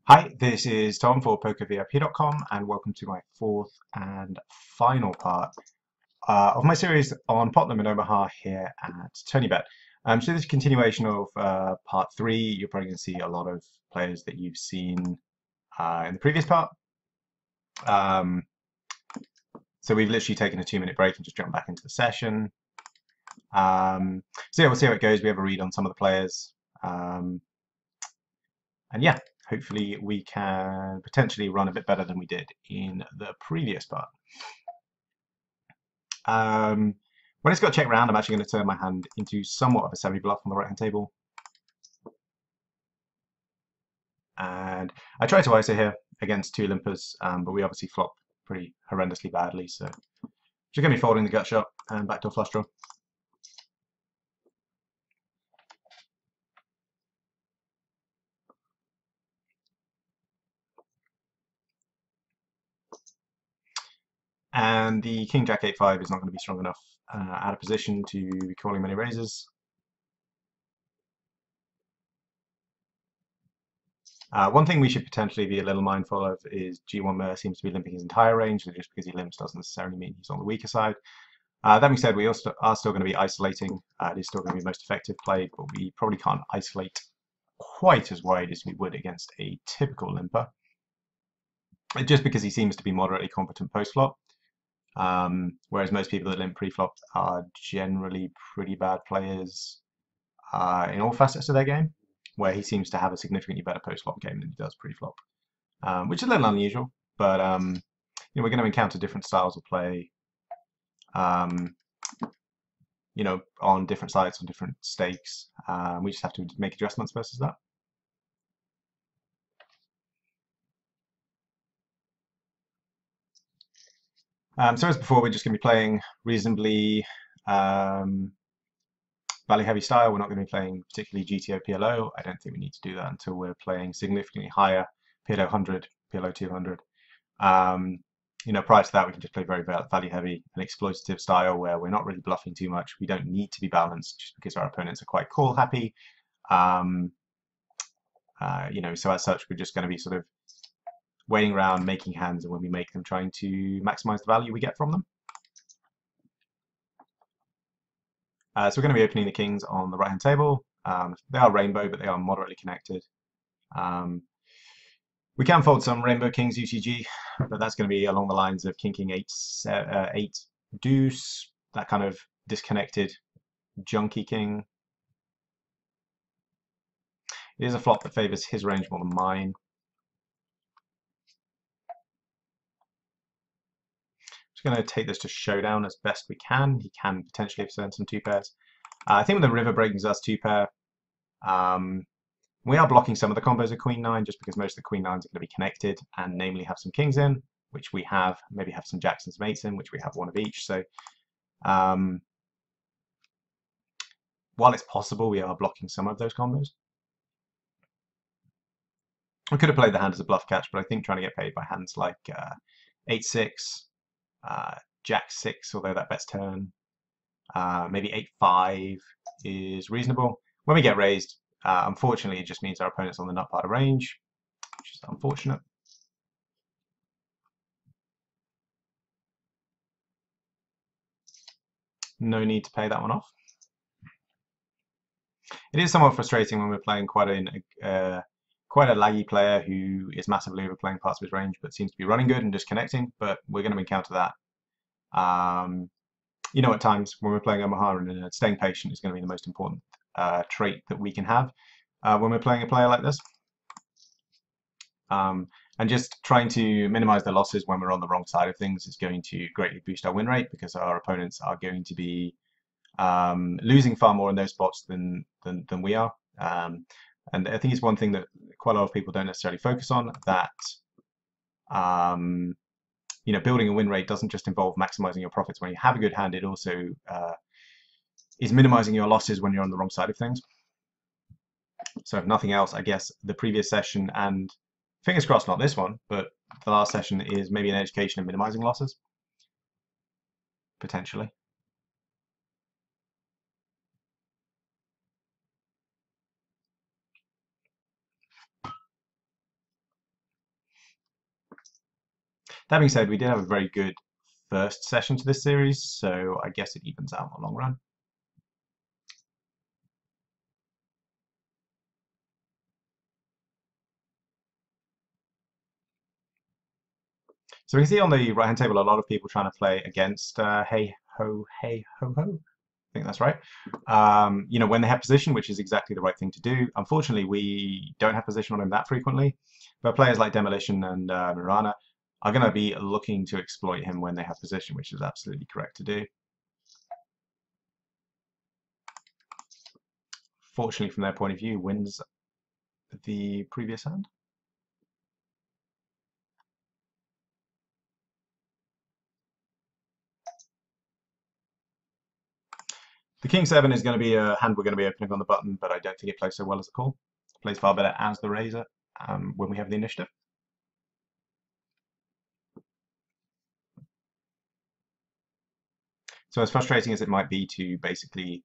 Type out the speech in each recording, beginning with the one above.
Hi, this is Tom for PokerVIP.com and welcome to my fourth and final part of my series on Pot Limit Omaha here at TonyBet. So this is a continuation of part three. You're probably going to see a lot of players that you've seen in the previous part. So we've literally taken a 2-minute break and just jumped back into the session. So yeah, we'll see how it goes. We have a read on some of the players. And yeah, hopefully we can potentially run a bit better than we did in the previous part. When it's got check round, I'm actually going to turn my hand into somewhat of a semi-bluff on the right-hand table. And I tried to ISO here against two limpers, but we obviously flop pretty horrendously badly, so just going to be folding the gut shot and backdoor flush draw. And the King Jack 8-5 is not going to be strong enough out of position to be calling many raises. One thing we should potentially be a little mindful of is G1 seems to be limping his entire range, so just because he limps doesn't necessarily mean he's on the weaker side. That being said, we also are still going to be isolating. It is still going to be most effective play, but we probably can't isolate quite as wide as we would against a typical limper, just because he seems to be moderately competent post-flop. Whereas most people that limp pre-flop are generally pretty bad players in all facets of their game, where he seems to have a significantly better post-flop game than he does pre-flop, which is a little unusual, but we're going to encounter different styles of play, on different sides, on different stakes. We just have to make adjustments versus that. So as before, we're just going to be playing reasonably value heavy style. We're not going to be playing particularly GTO PLO. I don't think we need to do that until we're playing significantly higher PLO 100, PLO 200. Prior to that, we can just play very value heavy and exploitative style where we're not really bluffing too much. We don't need to be balanced just because our opponents are quite call happy. So as such, we're just going to be sort of waiting around, making hands, and when we make them, trying to maximize the value we get from them. So we're going to be opening the kings on the right-hand table. They are rainbow, but they are moderately connected. We can fold some rainbow kings UCG, but that's going to be along the lines of king, 8 deuce, that kind of disconnected, junky king. It is a flop that favors his range more than mine. Just going to take this to showdown as best we can. He can potentially have sent some two pairs. I think with the river breakings us two pair, we are blocking some of the combos of queen nine just because most of the queen nines are going to be connected and namely have some kings in, which we have, maybe have some jacks and some eights in, which we have one of each. So while it's possible, we are blocking some of those combos. I could have played the hand as a bluff catch, but I think trying to get paid by hands like 8-6, Jack-6, although that bets turn, maybe 8-5 is reasonable. When we get raised, unfortunately, it just means our opponent's on the nut part of range, which is unfortunate. No need to pay that one off. It is somewhat frustrating when we're playing quite a laggy player who is massively overplaying parts of his range, but seems to be running good and disconnecting. But we're going to encounter that. At times when we're playing Omaha, and staying patient is going to be the most important trait that we can have when we're playing a player like this. And just trying to minimize the losses when we're on the wrong side of things is going to greatly boost our win rate because our opponents are going to be losing far more in those spots than we are. And I think it's one thing that quite a lot of people don't necessarily focus on, that building a win rate doesn't just involve maximizing your profits when you have a good hand. It also is minimizing your losses when you're on the wrong side of things. So if nothing else, I guess the previous session, and fingers crossed not this one, but the last session is maybe an education of minimizing losses, potentially. That being said, we did have a very good first session to this series, so I guess it evens out in the long run. So we can see on the right-hand table a lot of people trying to play against hey ho, ho. I think that's right. When they have position, which is exactly the right thing to do. Unfortunately, we don't have position on him that frequently, but players like Demolition and Mirana are going to be looking to exploit him when they have position, which is absolutely correct to do. Fortunately, from their point of view, wins the previous hand. The King 7 is going to be a hand we're going to be opening on the button, but I don't think it plays so well as a call. It plays far better as the Razor when we have the initiative. So as frustrating as it might be to basically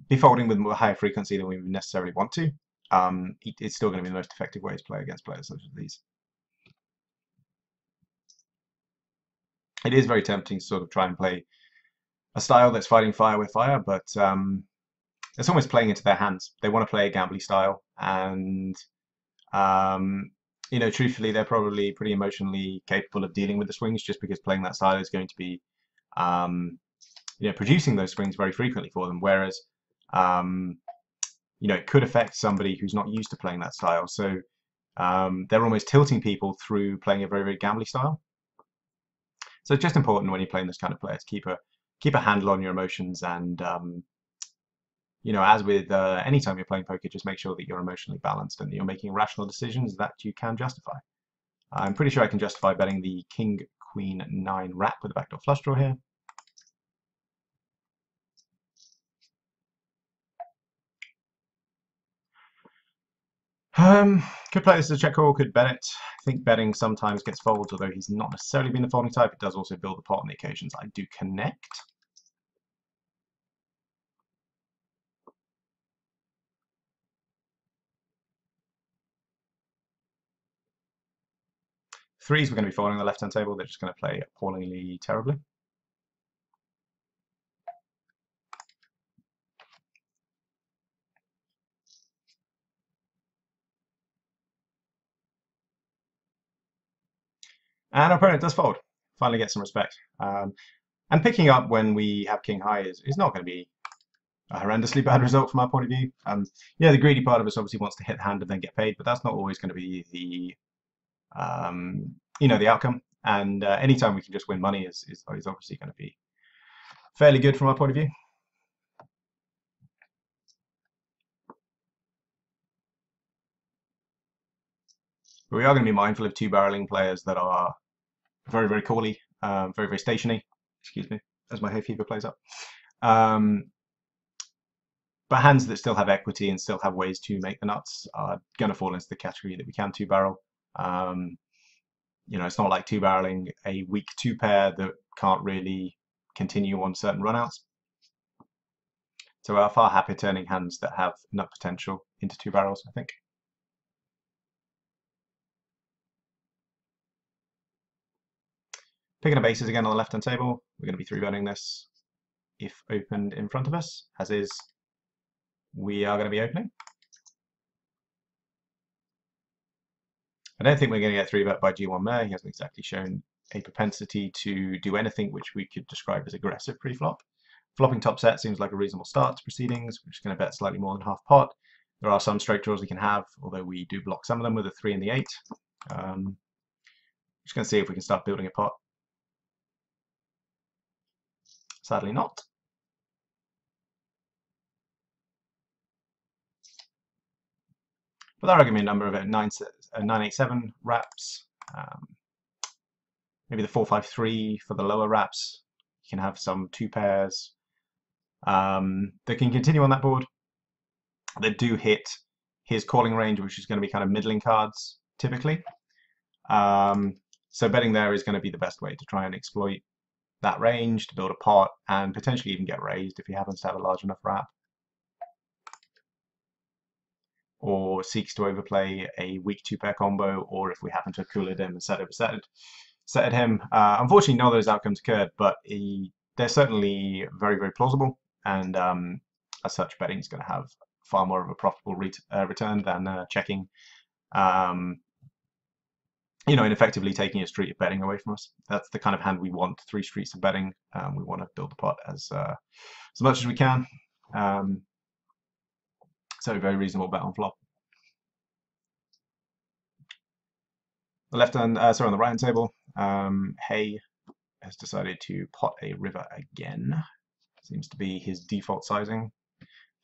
be folding with a higher frequency than we necessarily want to, it's still going to be the most effective way to play against players such as these. It is very tempting to sort of try and play a style that's fighting fire with fire, but it's almost playing into their hands. They want to play a gambly style, and truthfully, they're probably pretty emotionally capable of dealing with the swings, just because playing that style is going to be, producing those swings very frequently for them. Whereas, it could affect somebody who's not used to playing that style. So they're almost tilting people through playing a very, very gambly style. So it's just important when you're playing this kind of player to keep a handle on your emotions, and as with any time you're playing poker, just make sure that you're emotionally balanced and that you're making rational decisions that you can justify. I'm pretty sure I can justify betting the King Queen 9 wrap with a backdoor flush draw here. Could play this as a check call, could bet it. I think betting sometimes gets folds, although he's not necessarily been the folding type. It does also build the pot on the occasions I do connect. Threes we're going to be folding on the left-hand table. They're just going to play appallingly terribly. And our opponent does fold. Finally get some respect. And picking up when we have king high is not going to be a horrendously bad result from our point of view. The greedy part of us obviously wants to hit the hand and then get paid, but that's not always going to be the outcome. And anytime we can just win money is obviously going to be fairly good from our point of view. But we are going to be mindful of two-barreling players that are very, very cally, very, very stationy. Excuse me, as my hay fever plays up. But hands that still have equity and still have ways to make the nuts are going to fall into the category that we can two-barrel. It's not like two-barreling a weak two-pair that can't really continue on certain runouts. So we're far happier turning hands that have nut potential into two barrels, I think. Picking up aces again on the left-hand table. We're going to be three-betting this if opened in front of us, as is we are going to be opening. I don't think we're going to get three-bet by G1 there. He hasn't exactly shown a propensity to do anything which we could describe as aggressive pre-flop. Flopping top set seems like a reasonable start to proceedings. We're just going to bet slightly more than half pot. There are some straight draws we can have, although we do block some of them with a 3 and the 8. Just going to see if we can start building a pot. Sadly not. But there are going to be a number of 987 wraps. Maybe the 453 for the lower wraps. You can have some two pairs that can continue on that board that do hit his calling range, which is going to be kind of middling cards typically. So betting there is going to be the best way to try and exploit that range to build a pot and potentially even get raised if he happens to have a large enough wrap. or seeks to overplay a weak two-pair combo, or if we happen to have cooled him and set him. Unfortunately, none of those outcomes occurred, but they're certainly very, very plausible, and as such, betting is going to have far more of a profitable return than checking. And effectively taking a street of betting away from us. That's the kind of hand we want, 3 streets of betting. We want to build the pot as much as we can. So very reasonable bet on flop. The left hand, sorry, on the right hand table, Hay has decided to pot a river again. Seems to be his default sizing.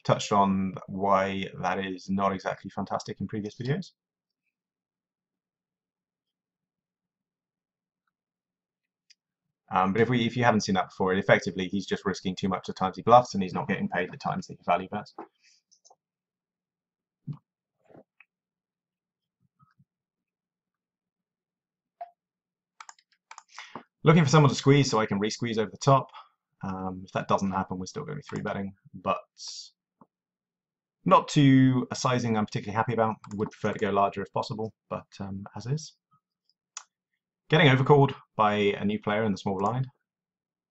Touched on why that is not exactly fantastic in previous videos. But if you haven't seen that before, effectively he's just risking too much the times he bluffs, and he's not getting paid the times that he value bets. Looking for someone to squeeze so I can re-squeeze over the top. If that doesn't happen, we're still going to be 3-betting, but not to a sizing I'm particularly happy about. Would prefer to go larger if possible, but as is. Getting overcalled by a new player in the small blind.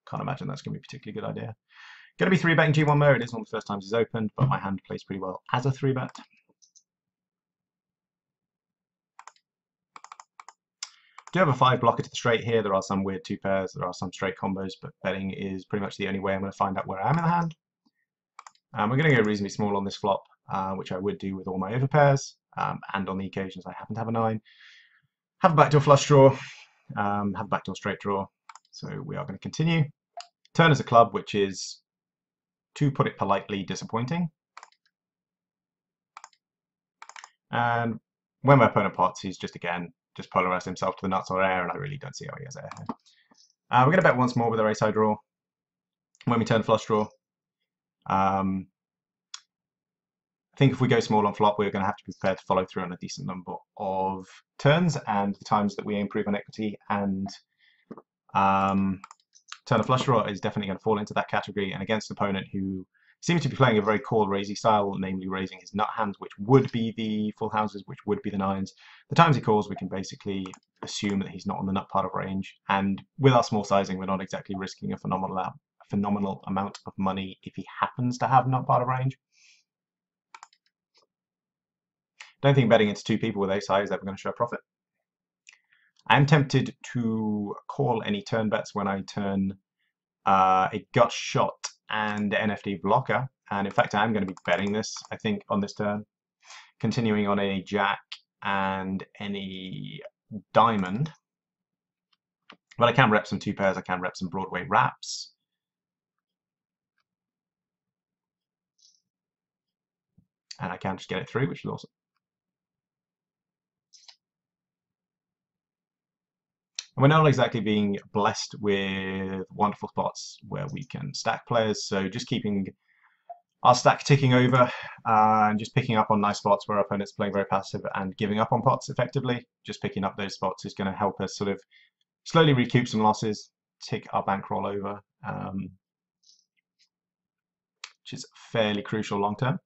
Can't imagine that's going to be a particularly good idea. Going to be 3-betting G1 Mo. It is one of the first times he's opened, but my hand plays pretty well as a 3-bet. Do have a 5 blocker to the straight here. There are some weird 2 pairs. There are some straight combos, but betting is pretty much the only way I'm going to find out where I am in the hand. We're going to go reasonably small on this flop, which I would do with all my overpairs, and on the occasions I happen to have a 9. Have a backdoor flush draw, have a backdoor straight draw. So we are going to continue. Turn as a club, which is, to put it politely, disappointing. And when my opponent pots, he's just polarized himself to the nuts or air, and I really don't see how he has air here. We're going to bet once more with our ace-high draw. When we turn flush draw, I think if we go small on flop, we're going to have to be prepared to follow through on a decent number of turns, and the times that we improve on equity and turn a flush draw is definitely going to fall into that category. And against an opponent who seems to be playing a very core raising style, namely raising his nut hands, which would be the full houses, which would be the 9s. The times he calls, we can basically assume that he's not on the nut part of range. And with our small sizing, we're not exactly risking a phenomenal amount of money if he happens to have nut part of range. Don't think betting into 2 people with ace high is ever going to show a profit. I'm tempted to call any turn bets when I turn a gut shot and NFD blocker, and in fact I am going to be betting this, I think, on this turn, continuing on a jack and any diamond. But I can rep some 2 pairs, I can rep some Broadway wraps. And I can just get it through, which is awesome. And we're not exactly being blessed with wonderful spots where we can stack players, so just keeping our stack ticking over and just picking up on nice spots where our opponent's playing very passive and giving up on pots effectively. Just picking up those spots is going to help us sort of slowly recoup some losses, tick our bankroll over, which is fairly crucial long term.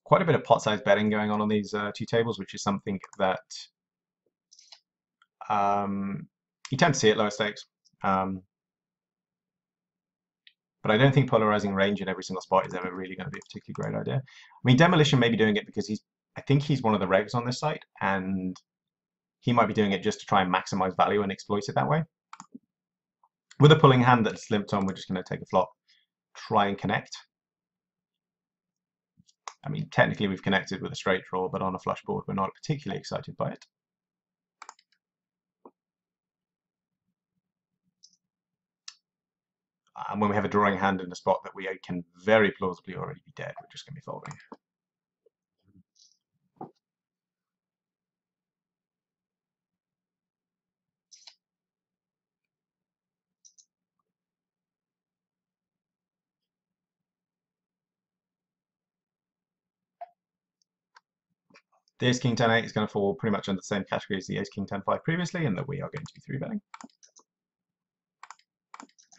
Quite a bit of pot size betting going on these 2 tables, which is something that you tend to see at lower stakes. But I don't think polarizing range in every single spot is ever really going to be a particularly great idea. I mean, Demolition may be doing it because I think he's one of the regs on this site, and he might be doing it just to try and maximize value and exploit it that way. With a pulling hand that's limped on, we're just going to take a flop, try and connect. I mean, technically we've connected with a straight draw, but on a flush board, we're not particularly excited by it. And when we have a drawing hand in a spot that we can very plausibly already be dead, we're just going to be folding. The ace king 10 8 is going to fall pretty much under the same category as the ace king 10 5 previously, and that we are going to be 3-betting.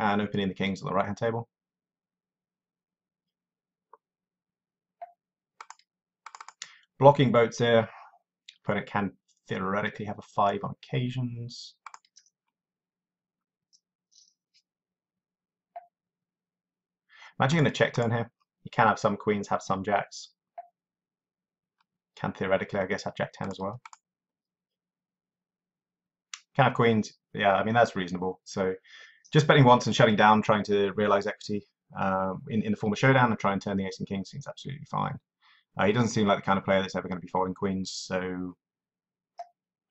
And opening the kings on the right hand table. Blocking boats here. Opponent can theoretically have a 5 on occasions. Imagine in a check turn here. You can have some queens, have some jacks. Can theoretically, I guess, have jack 10 as well. Can have queens. Yeah, I mean, that's reasonable. So just betting once and shutting down, trying to realize equity in the form of showdown and try and turn the ace and king seems absolutely fine. He doesn't seem like the kind of player that's ever going to be folding queens, so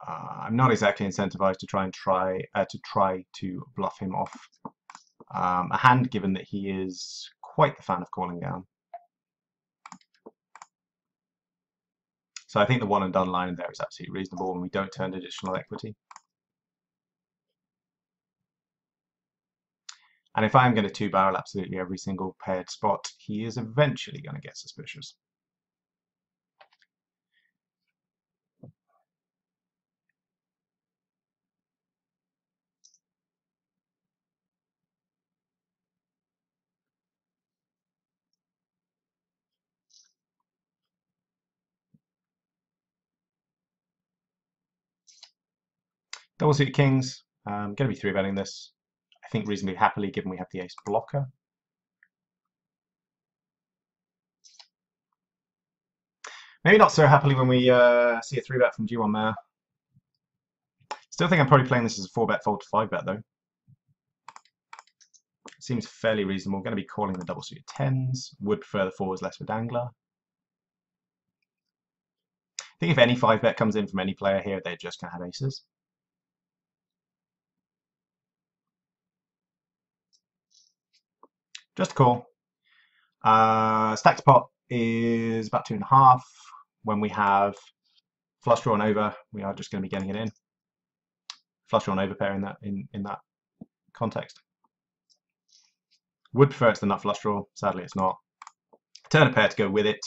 I'm not exactly incentivized to try to bluff him off a hand, given that he is quite the fan of calling down. So I think the one and done line in there is absolutely reasonable when we don't turn additional equity. And if I'm going to two-barrel absolutely every single paired spot, he is eventually going to get suspicious. Double suited kings. I'm going to be 3-betting this, I think, reasonably happily, given we have the ace blocker. Maybe not so happily when we see a 3-bet from G1 there. Still think I'm probably playing this as a 4-bet fold to 5-bet though. Seems fairly reasonable. Going to be calling the double suited 10s. Would prefer the 4s less for dangler. I think if any 5-bet comes in from any player here, they're just going to have aces. Just a call. Stacked pot is about 2.5. When we have flush draw and over, we are just going to be getting it in. Flush draw and over pair in that context. Would prefer it's the nut flush draw. Sadly, it's not. Turn a pair to go with it.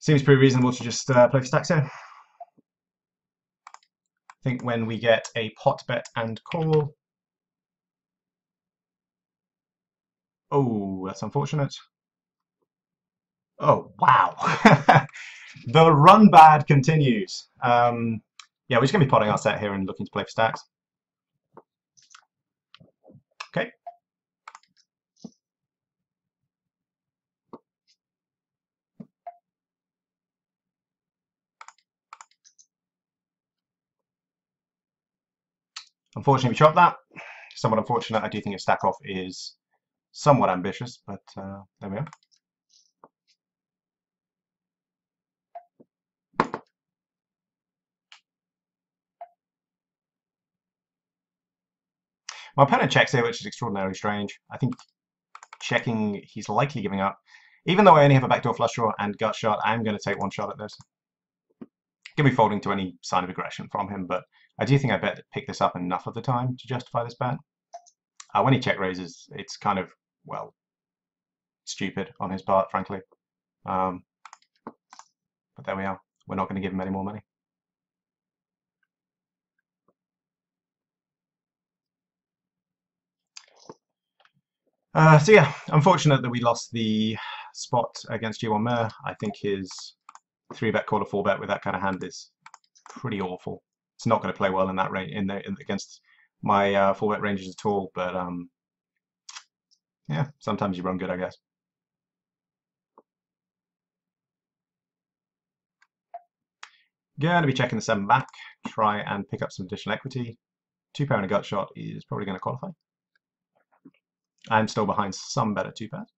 Seems pretty reasonable to just play for stacks here. I think when we get a pot bet and call. Oh, that's unfortunate. Oh, wow. The run bad continues. Yeah, we're just going to be potting our set here and looking to play for stacks. Okay. Unfortunately, we chopped that. Somewhat unfortunate. I do think a stack off is somewhat ambitious, but there we are. My opponent checks here, which is extraordinarily strange. I think checking, he's likely giving up. Even though I only have a backdoor flush draw and gut shot, I'm going to take one shot at this. Going to be folding to any sign of aggression from him, but I do think I bet pick this up enough of the time to justify this bet. When he check raises, it's kind of, well, stupid on his part, frankly. But there we are. We're not going to give him any more money. So yeah, unfortunate that we lost the spot against G1 Mer. I think his 3-bet call to 4-bet with that kind of hand is pretty awful. It's not going to play well in that range against my 4-bet ranges at all. But yeah, sometimes you run good, I guess. Going to be checking the 7 back, try and pick up some additional equity. 2-pair and a gut shot is probably going to qualify. I'm still behind some better 2-pairs.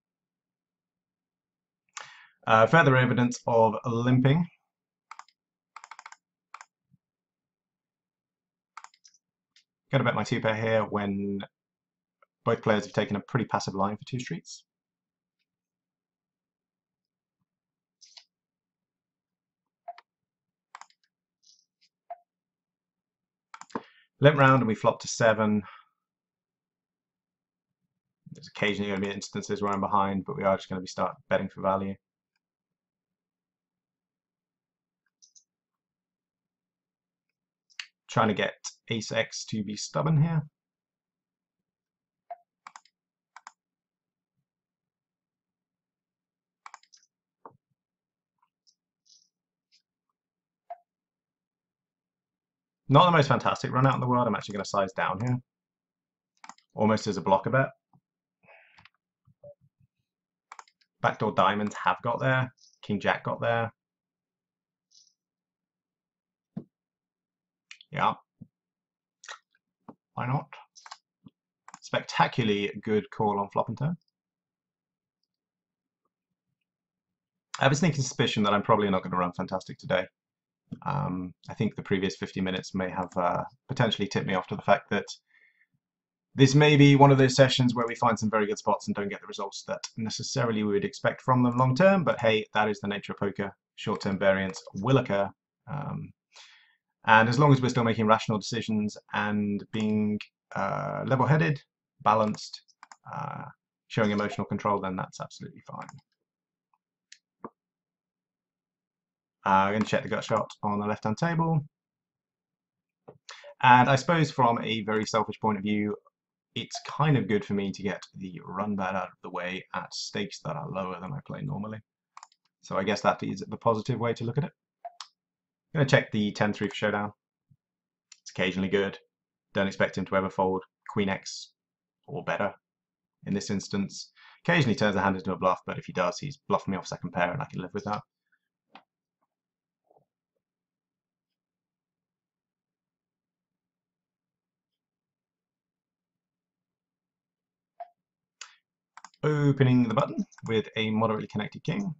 Further evidence of limping. Going to bet my 2-pair here when both players have taken a pretty passive line for 2 streets. Limp round and we flop to 7. There's occasionally going to be instances where I'm behind, but we are just going to be start betting for value. Trying to get ace X to be stubborn here. Not the most fantastic run out in the world. I'm actually going to size down here. Almost as a blocker bet. Backdoor diamonds have got there. King Jack got there. Yeah. Why not? Spectacularly good call on flop and turn. I have a sneaking suspicion that I'm probably not going to run fantastic today. I think the previous 50 minutes may have potentially tipped me off to the fact that this may be one of those sessions where we find some very good spots and don't get the results that necessarily we would expect from them long term, but hey, that is the nature of poker. Short-term variance will occur. And as long as we're still making rational decisions and being level-headed, balanced, showing emotional control, then that's absolutely fine. I'm going to check the gut shot on the left-hand table. And I suppose from a very selfish point of view, it's kind of good for me to get the run bat out of the way at stakes that are lower than I play normally. So I guess that is the positive way to look at it. I'm going to check the 10-3 for showdown. It's occasionally good. Don't expect him to ever fold Queen X or better in this instance. Occasionally turns a hand into a bluff, but if he does, he's bluffed me off second pair and I can live with that. Opening the button with a moderately connected king.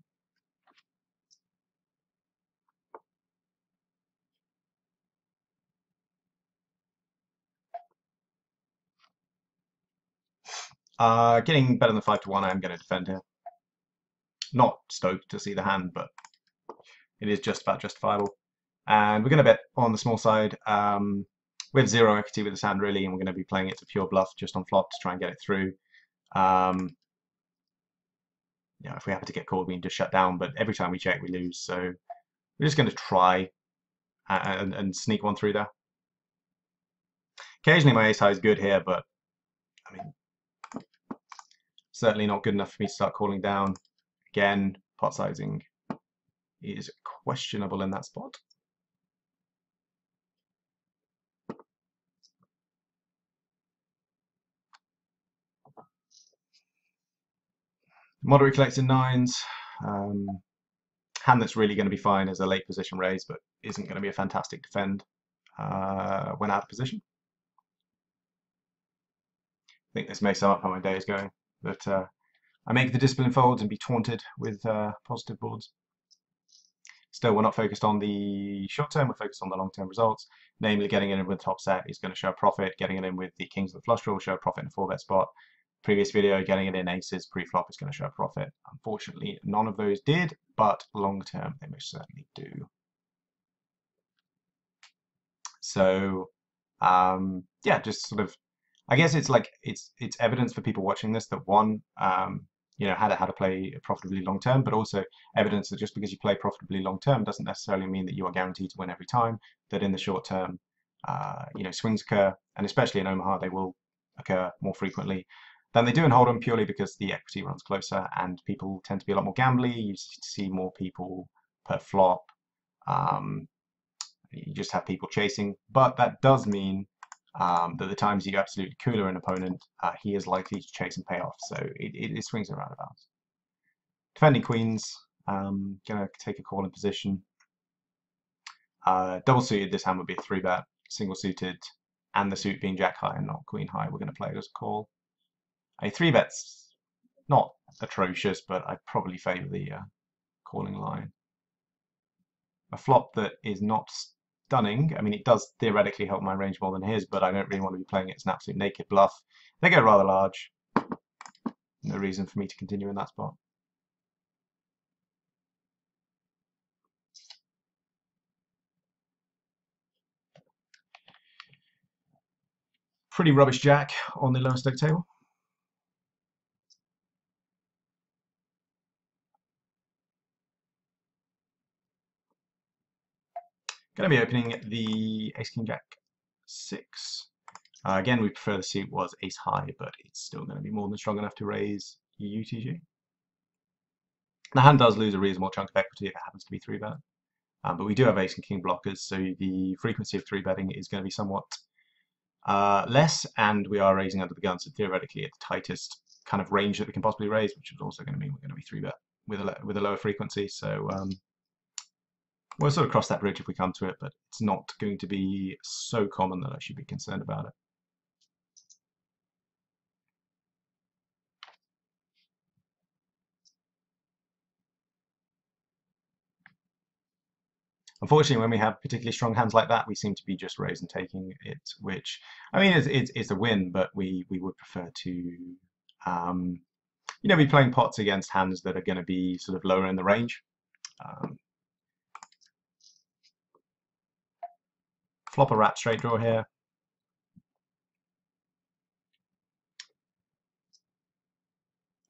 Getting better than 5-1, I am going to defend here. Not stoked to see the hand, but it is just about justifiable. And we're going to bet on the small side. We have zero equity with this hand, really, and we're going to be playing it to pure bluff just on flop to try and get it through. If we happen to get called, we can just shut down, but every time we check, we lose. So we're just going to try and sneak one through there. Occasionally my ace high is good here, but I mean, certainly not good enough for me to start calling down. Again, pot sizing is questionable in that spot. Moderate collected nines. Hand that's really going to be fine is a late position raise, but isn't going to be a fantastic defend when out of position. I think this may sum up how my day is going, but I make the discipline folds and be taunted with positive boards. Still, we're not focused on the short term, we're focused on the long term results. Namely, getting it in with top set is going to show a profit. Getting it in with the kings of the flush draw will show a profit in a 4-bet spot. Previous video, getting it in aces pre-flop is going to show a profit. Unfortunately, none of those did, but long term, they most certainly do. So, yeah, just sort of, I guess it's like it's evidence for people watching this that one, how to play profitably long term, but also evidence that just because you play profitably long term doesn't necessarily mean that you are guaranteed to win every time. That in the short term, swings occur, and especially in Omaha, they will occur more frequently than they do in Hold'em, purely because the equity runs closer and people tend to be a lot more gambly. You see more people per flop. You just have people chasing, but that does mean that the times you absolutely cooler an opponent, he is likely to chase and pay off. So it swings and roundabouts. Defending queens, gonna take a call in position. Double suited, this hand would be a 3-bet. Single suited, and the suit being jack high and not queen high, we're gonna play it as a call. A 3-bet's not atrocious, but I probably favour the calling line. A flop that is not stunning. I mean, it does theoretically help my range more than his, but I don't really want to be playing it as an absolute naked bluff. They go rather large. No reason for me to continue in that spot. Pretty rubbish jack on the lower stake table. Going to be opening the ace king jack 6. Again, we prefer the suit was ace high, but it's still going to be more than strong enough to raise UTG. The hand does lose a reasonable chunk of equity if it happens to be 3-bet. But we do have ace and king blockers, so the frequency of 3-betting is going to be somewhat less, and we are raising under the gun, so theoretically at the tightest kind of range that we can possibly raise, which is also going to mean we're going to be 3-bet with a lower frequency. So we'll sort of cross that bridge if we come to it, but it's not going to be so common that I should be concerned about it. Unfortunately, when we have particularly strong hands like that, we seem to be just raising and taking it, which, I mean, it's a win, but we would prefer to, be playing pots against hands that are going to be sort of lower in the range. Flop a rat straight draw here.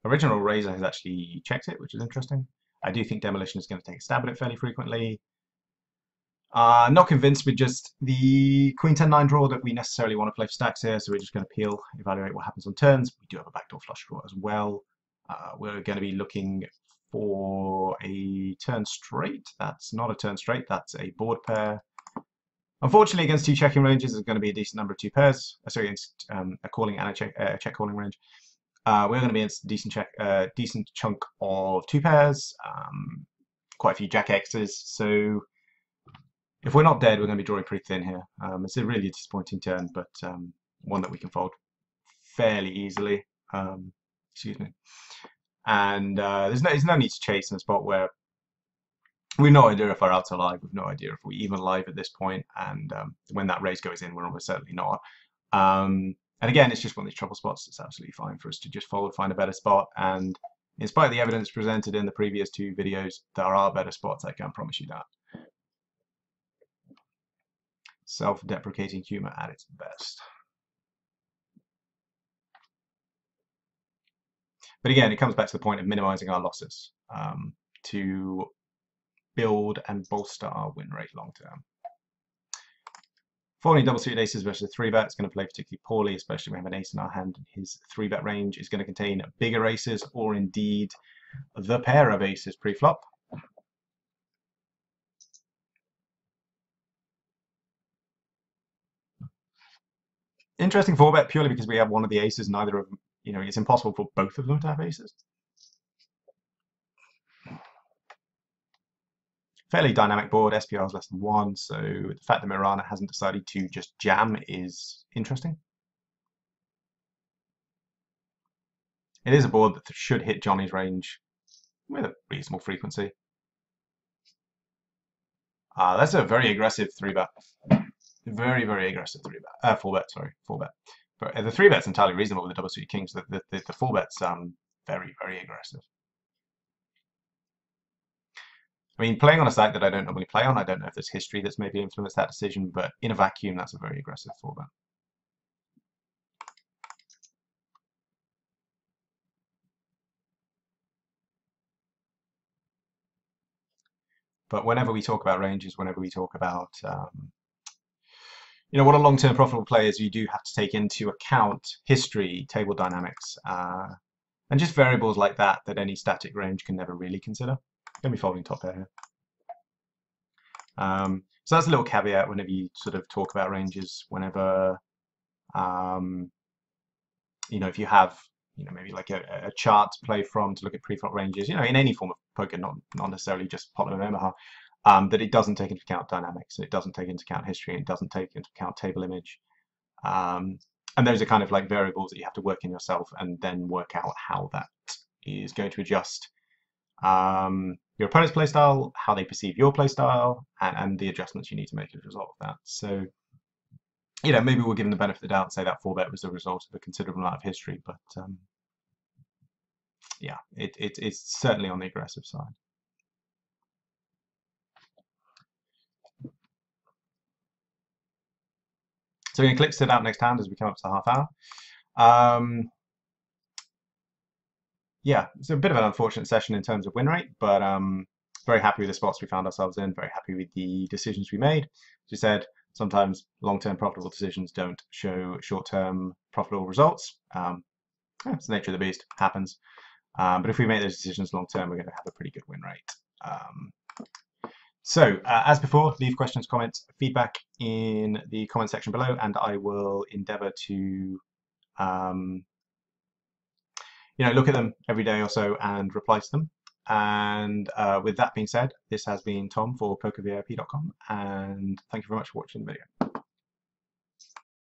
Original Razor has actually checked it, which is interesting. I do think Demolition is going to take a stab at it fairly frequently. Not convinced with just the Queen 10-9 draw that we necessarily want to play for stacks here, so we're just going to peel, evaluate what happens on turns. We do have a backdoor flush draw as well. We're going to be looking for a turn straight. That's not a turn straight, that's a board pair. Unfortunately, against two checking ranges, there's going to be a decent number of two pairs. Sorry, against a calling and a check calling range. We're going to be in a decent chunk of two pairs, quite a few jack X's. So if we're not dead, we're going to be drawing pretty thin here. It's a really disappointing turn, but one that we can fold fairly easily. Excuse me. And there's no need to chase in a spot where we've no idea if our outs are live. We've no idea if we're even live at this point. And when that raise goes in, we're almost certainly not. And again, it's just one of these trouble spots. It's absolutely fine for us to just fold, find a better spot. And in spite of the evidence presented in the previous two videos, there are better spots, I can promise you that. Self-deprecating humor at its best. But again, it comes back to the point of minimizing our losses to build and bolster our win rate long term. Folding double suited aces versus 3-bet is going to play particularly poorly, especially when we have an ace in our hand. His 3-bet range is going to contain bigger aces, or indeed the pair of aces pre-flop. Interesting 4-bet purely because we have one of the aces, neither of them, it's impossible for both of them to have aces. Fairly dynamic board, SPR is less than 1, so the fact that Mirana hasn't decided to just jam is interesting. It is a board that should hit Johnny's range with a reasonable frequency. That's a very aggressive 3-bet. Very, very aggressive 3-bet. 4-bet, sorry, 4-bet. But the 3-bet's entirely reasonable with the double suited kings. The 4-bet's very, very aggressive. I mean, playing on a site that I don't normally play on, I don't know if there's history that's maybe influenced that decision, but in a vacuum, that's a very aggressive 4-bet. But whenever we talk about ranges, whenever we talk about what a long-term profitable play is, you do have to take into account history, table dynamics, and just variables like that any static range can never really consider. Going to be folding top pair here. So that's a little caveat whenever you sort of talk about ranges, whenever, if you have, maybe like a chart to play from to look at pre-flop ranges, in any form of poker, not necessarily just Pot Limit Omaha, that it doesn't take into account dynamics, it doesn't take into account history, it doesn't take into account table image. And those are kind of like variables that you have to work in yourself and then work out how that is going to adjust your opponent's playstyle, how they perceive your playstyle, and the adjustments you need to make as a result of that. So, maybe we'll give them the benefit of the doubt and say that 4-bet was the result of a considerable amount of history, but yeah, it's certainly on the aggressive side. So we're going to click sit out next hand as we come up to the half hour. Yeah, it's a bit of an unfortunate session in terms of win rate, but very happy with the spots we found ourselves in, very happy with the decisions we made. As you said, sometimes long-term profitable decisions don't show short-term profitable results. It's the nature of the beast, happens. But if we make those decisions long-term, we're going to have a pretty good win rate. So, as before, leave questions, comments, feedback in the comment section below, and I will endeavour to look at them every day or so and reply to them. And with that being said, this has been Tom for PokerVIP.com, and thank you very much for watching the video.